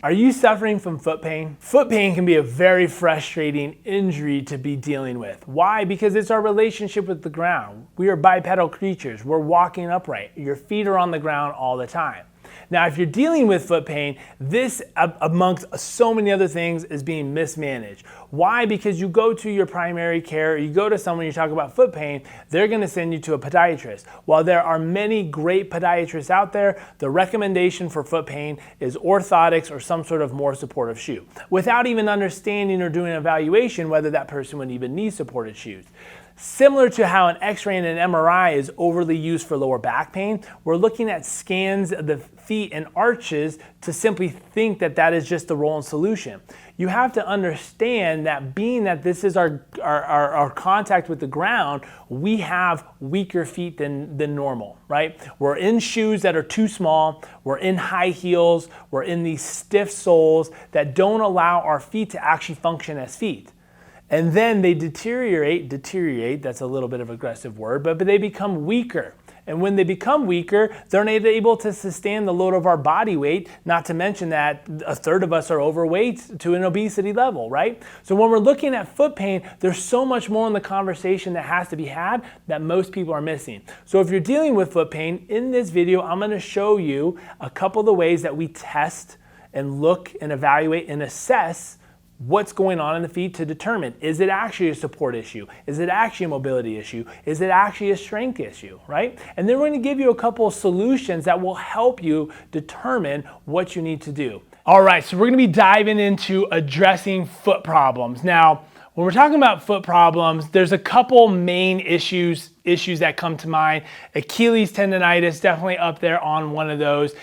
Are you suffering from foot pain? Foot pain can be a very frustrating injury to be dealing with. Why? Because it's our relationship with the ground. We are bipedal creatures. We're walking upright. Your feet are on the ground all the time. Now, if you're dealing with foot pain, this, amongst so many other things, is being mismanaged. Why? Because you go to your primary care, you go to someone, you talk about foot pain, they're going to send you to a podiatrist. While there are many great podiatrists out there, the recommendation for foot pain is orthotics or some sort of more supportive shoe, without even understanding or doing an evaluation whether that person would even need supported shoes. Similar to how an X-ray and an MRI is overly used for lower back pain, we're looking at scans of the feet and arches to simply think that that is just the role and solution. You have to understand that being that this is our contact with the ground, we have weaker feet than normal, right? We're in shoes that are too small, we're in high heels, we're in these stiff soles that don't allow our feet to actually function as feet. And then they deteriorate, that's a little bit of an aggressive word, but they become weaker. And when they become weaker, they're not able to sustain the load of our body weight, not to mention that a third of us are overweight to an obesity level, right? So when we're looking at foot pain, there's so much more in the conversation that has to be had that most people are missing. So if you're dealing with foot pain, in this video, I'm gonna show you a couple of the ways that we test and look and evaluate and assess what's going on in the feet to determine, is it actually a support issue? Is it actually a mobility issue? Is it actually a strength issue, right? And then we're going to give you a couple of solutions that will help you determine what you need to do. All right, so we're going to be diving into addressing foot problems. Now, when we're talking about foot problems, there's a couple main issues that come to mind. Achilles tendonitis, definitely up there on one of those.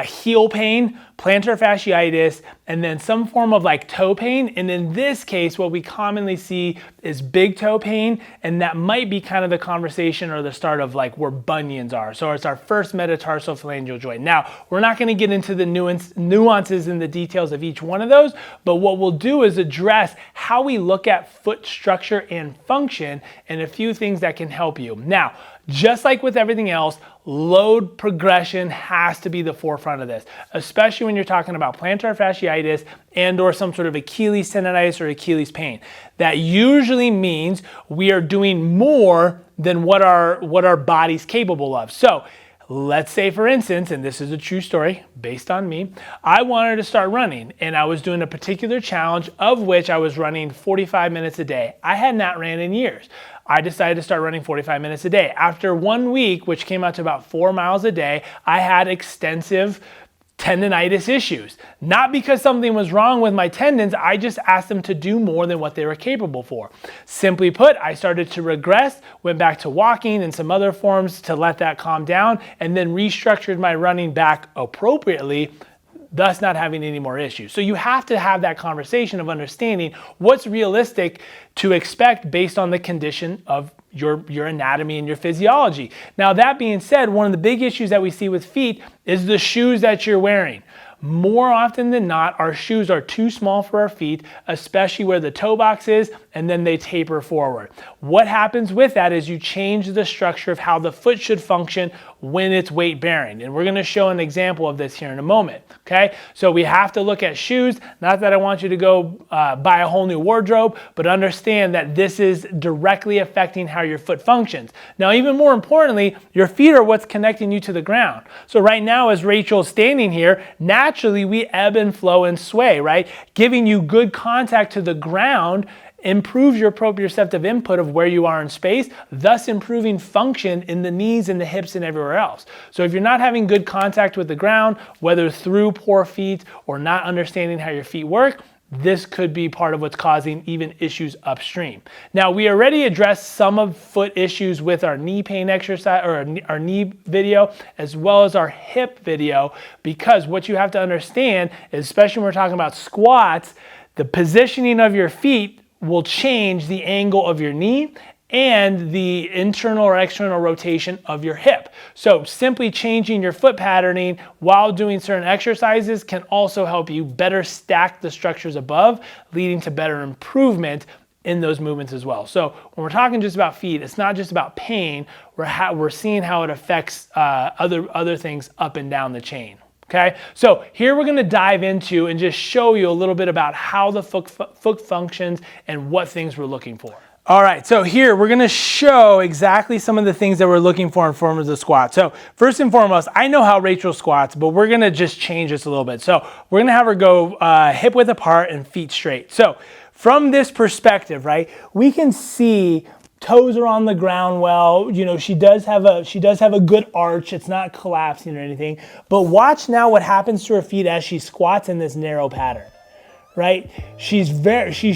Heel pain, plantar fasciitis, and then some form of like toe pain. And in this case, what we commonly see is big toe pain, and that might be kind of the conversation or the start of like where bunions are. So it's our first metatarsal phalangeal joint. Now, we're not gonna get into the nuances and the details of each one of those, but what we'll do is address how we look at foot structure and function and a few things that can help you. Now, just like with everything else, load progression has to be the forefront of this, especially when you're talking about plantar fasciitis and or some sort of Achilles tendonitis or Achilles pain. That usually means we are doing more than what our body's capable of. So let's say, for instance, and this is a true story based on me, I wanted to start running and I was doing a particular challenge of which I was running 45 minutes a day. I had not ran in years. I decided to start running 45 minutes a day. After 1 week, which came out to about 4 miles a day, I had extensive tendonitis issues. Not because something was wrong with my tendons, I just asked them to do more than what they were capable for. Simply put, I started to regress, went back to walking and some other forms to let that calm down, and then restructured my running back appropriately, thus not having any more issues. So you have to have that conversation of understanding what's realistic to expect based on the condition of your anatomy and your physiology. Now, that being said, one of the big issues that we see with feet is the shoes that you're wearing. More often than not, our shoes are too small for our feet, especially where the toe box is, and then they taper forward. What happens with that is you change the structure of how the foot should function when it's weight bearing. And we're gonna show an example of this here in a moment, okay? So we have to look at shoes, not that I want you to go buy a whole new wardrobe, but understand that this is directly affecting how your foot functions. Now, even more importantly, your feet are what's connecting you to the ground. So right now, as Rachel's standing here, naturally we ebb and flow and sway, right? Giving you good contact to the ground improves your proprioceptive input of where you are in space, thus improving function in the knees and the hips and everywhere else. So if you're not having good contact with the ground, whether through poor feet or not understanding how your feet work, this could be part of what's causing even issues upstream. Now, we already addressed some of foot issues with our knee pain exercise or our knee video, as well as our hip video, because what you have to understand, especially when we're talking about squats, the positioning of your feet will change the angle of your knee and the internal or external rotation of your hip. So simply changing your foot patterning while doing certain exercises can also help you better stack the structures above, leading to better improvement in those movements as well. So when we're talking just about feet, it's not just about pain, we're seeing how it affects other things up and down the chain. Okay, so here we're gonna dive into and just show you a little bit about how the foot functions and what things we're looking for. All right, so here we're gonna show exactly some of the things that we're looking for in form of the squat. So first and foremost, I know how Rachel squats, but we're gonna just change this a little bit. So we're gonna have her go hip width apart and feet straight. So from this perspective, right, we can see toes are on the ground well. You know, she does have a good arch. It's not collapsing or anything. But watch now what happens to her feet as she squats in this narrow pattern, right? She's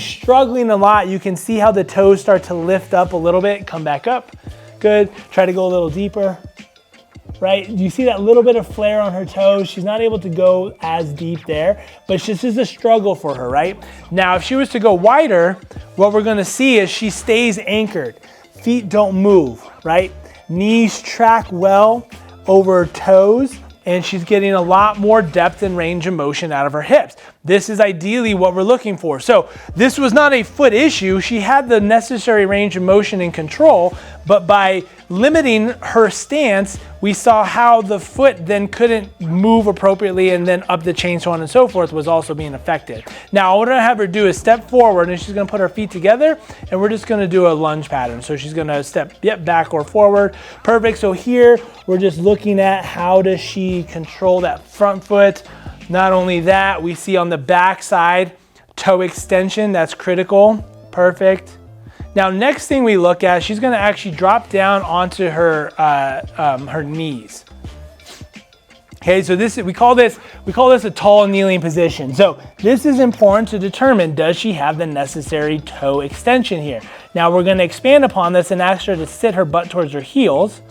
struggling a lot. You can see how the toes start to lift up a little bit, come back up. Good. Try to go a little deeper, right? You see that little bit of flare on her toes. She's not able to go as deep there, but this is a struggle for her, right? Now, if she was to go wider, what we're gonna see is she stays anchored. Feet don't move, right? Knees track well over toes, and she's getting a lot more depth and range of motion out of her hips. This is ideally what we're looking for. So this was not a foot issue. She had the necessary range of motion and control, but by limiting her stance, we saw how the foot then couldn't move appropriately, and then up the chain, so on and so forth, was also being affected. Now, what I'm gonna have her do is step forward, and she's gonna put her feet together, and we're just gonna do a lunge pattern. So she's gonna step back or forward. Perfect. So here, we're just looking at how does she control that front foot. Not only that, we see on the back side, toe extension, that's critical. Perfect. Now, next thing we look at, she's gonna actually drop down onto her knees. Okay, so we call this a tall kneeling position. So this is important to determine, does she have the necessary toe extension here? Now we're gonna expand upon this and ask her to sit her butt towards her heels.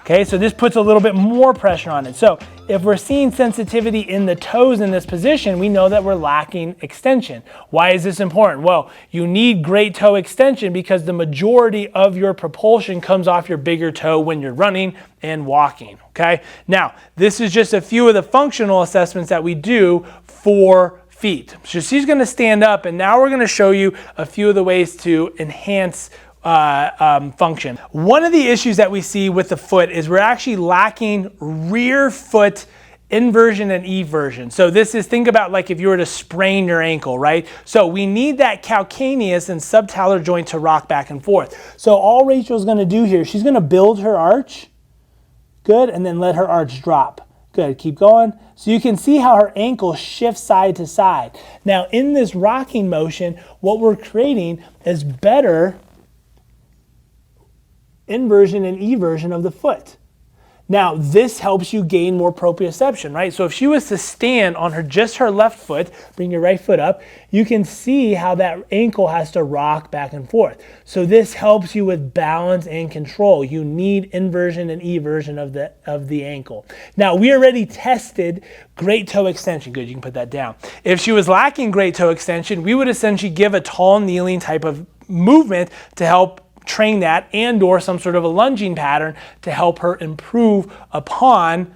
Okay, so this puts a little bit more pressure on it. So if we're seeing sensitivity in the toes in this position, we know that we're lacking extension. Why is this important? Well, you need great toe extension because the majority of your propulsion comes off your bigger toe when you're running and walking, okay? Now, this is just a few of the functional assessments that we do for feet. So she's gonna stand up, and now we're gonna show you a few of the ways to enhance function. One of the issues that we see with the foot is we're actually lacking rear foot inversion and eversion. So this is, think about like if you were to sprain your ankle, right? So we need that calcaneus and subtalar joint to rock back and forth. So all Rachel's gonna do here, she's gonna build her arch, good, and then let her arch drop. Good, keep going. So you can see how her ankle shifts side to side. Now in this rocking motion, what we're creating is better inversion and eversion of the foot. Now, this helps you gain more proprioception, right? So if she was to stand on just her left foot, bring your right foot up, you can see how that ankle has to rock back and forth. So this helps you with balance and control. You need inversion and eversion of the ankle. Now, we already tested great toe extension. Good, you can put that down. If she was lacking great toe extension, we would essentially give a tall kneeling type of movement to help train that, and or some sort of a lunging pattern to help her improve upon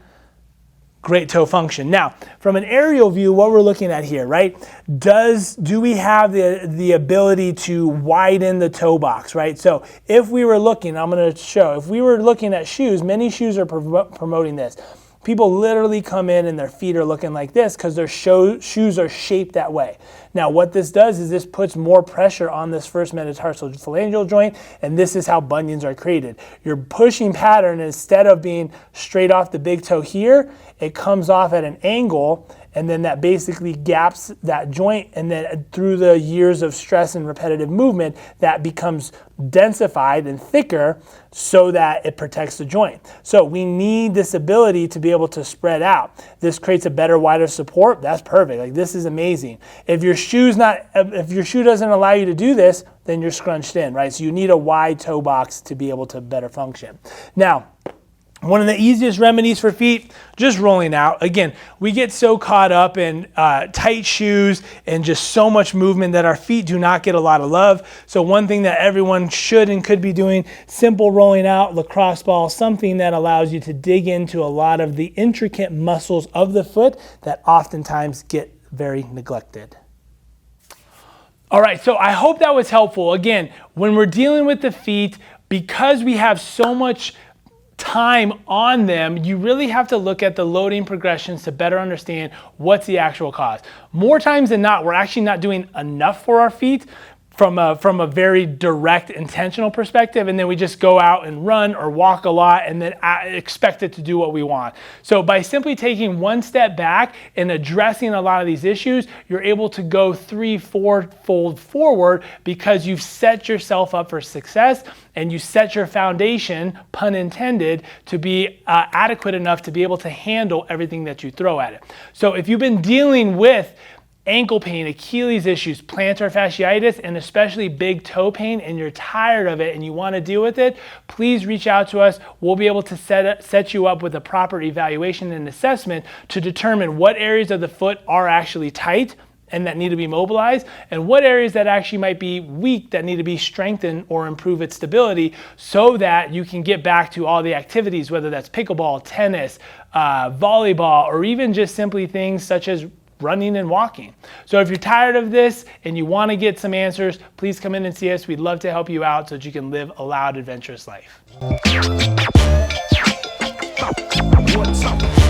great toe function. Now, from an aerial view, what we're looking at here, right? Do we have the ability to widen the toe box, right? So if we were looking, I'm going to show, if we were looking at shoes, many shoes are promoting this. People literally come in and their feet are looking like this because their shoes are shaped that way. Now, what this does is this puts more pressure on this first metatarsal phalangeal joint, and this is how bunions are created. Your pushing pattern, instead of being straight off the big toe here, it comes off at an angle, and then that basically gaps that joint, and then through the years of stress and repetitive movement, that becomes densified and thicker so that it protects the joint. So we need this ability to be able to spread out. This creates a better, wider support. That's perfect. Like, this is amazing. If your shoe doesn't allow you to do this, then you're scrunched in, right? So you need a wide toe box to be able to better function. Now, one of the easiest remedies for feet, just rolling out. Again, we get so caught up in tight shoes and just so much movement that our feet do not get a lot of love. So one thing that everyone should and could be doing, simple rolling out, lacrosse ball, something that allows you to dig into a lot of the intricate muscles of the foot that oftentimes get very neglected. All right, so I hope that was helpful. Again, when we're dealing with the feet, because we have so much time on them, you really have to look at the loading progressions to better understand what's the actual cause. More times than not, we're actually not doing enough for our feet from a very direct, intentional perspective, and then we just go out and run or walk a lot and then expect it to do what we want. So by simply taking one step back and addressing a lot of these issues, you're able to go 3-4-fold forward because you've set yourself up for success and you set your foundation, pun intended, to be adequate enough to be able to handle everything that you throw at it. So if you've been dealing with ankle pain, Achilles issues, plantar fasciitis, and especially big toe pain, and you're tired of it and you want to deal with it, please reach out to us. We'll be able to set you up with a proper evaluation and assessment to determine what areas of the foot are actually tight and that need to be mobilized, and what areas that actually might be weak that need to be strengthened or improve its stability so that you can get back to all the activities, whether that's pickleball, tennis, volleyball, or even just simply things such as running and walking. So if you're tired of this and you want to get some answers, please come in and see us. We'd love to help you out so that you can live a loud, adventurous life. What's up?